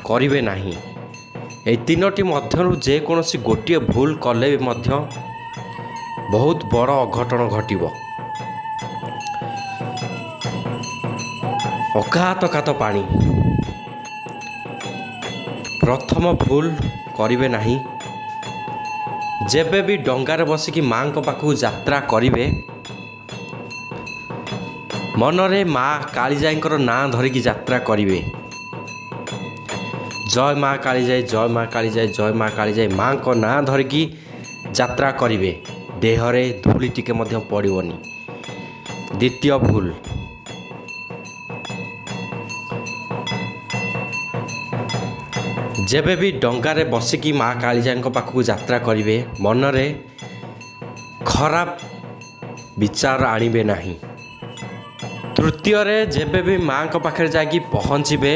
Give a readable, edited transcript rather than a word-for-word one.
କରିବେ ନାହିଁ। ଏହି ତିନୋଟି ମଧ୍ୟରୁ ଯେକୌଣସି ଗୋଟିଏ ଭୁଲ କଲେ ମଧ୍ୟ ବହୁତ ବଡ଼ ଅଘଟଣ ଘଟିବ। ଅକାତ ପାଣି। ପ୍ରଥମ ଭୁଲ କରିବେ ନାହିଁ। ଯେବେ ବି ଡଙ୍ଗାରେ ବସିକି ମାଆଙ୍କ ପାଖକୁ ଯାତ୍ରା କରିବେ, ମନରେ ମା କାଳିଜାଇଙ୍କର ନାଁ ଧରିକି ଯାତ୍ରା କରିବେ। ଜୟ ମା କାଳିଜାଇ, ଜୟ ମା କାଳିଜାଇ, ଜୟ ମା କାଳିଜାଇ ମାଆଙ୍କ ନାଁ ଧରିକି ଯାତ୍ରା କରିବେ। ଦେହରେ ଧୂଳି ଟିକେ ମଧ୍ୟ ପଡ଼ିବନି। ଦ୍ୱିତୀୟ ଭୁଲ, ଯେବେ ବି ଡଙ୍ଗାରେ ବସିକି ମା କାଳିଜାଇଙ୍କ ପାଖକୁ ଯାତ୍ରା କରିବେ, ମନରେ ଖରାପ ବିଚାର ଆଣିବେ ନାହିଁ। ତୃତୀୟରେ, ଯେବେ ବି ମାଆଙ୍କ ପାଖରେ ଯାଇକି ପହଞ୍ଚିବେ,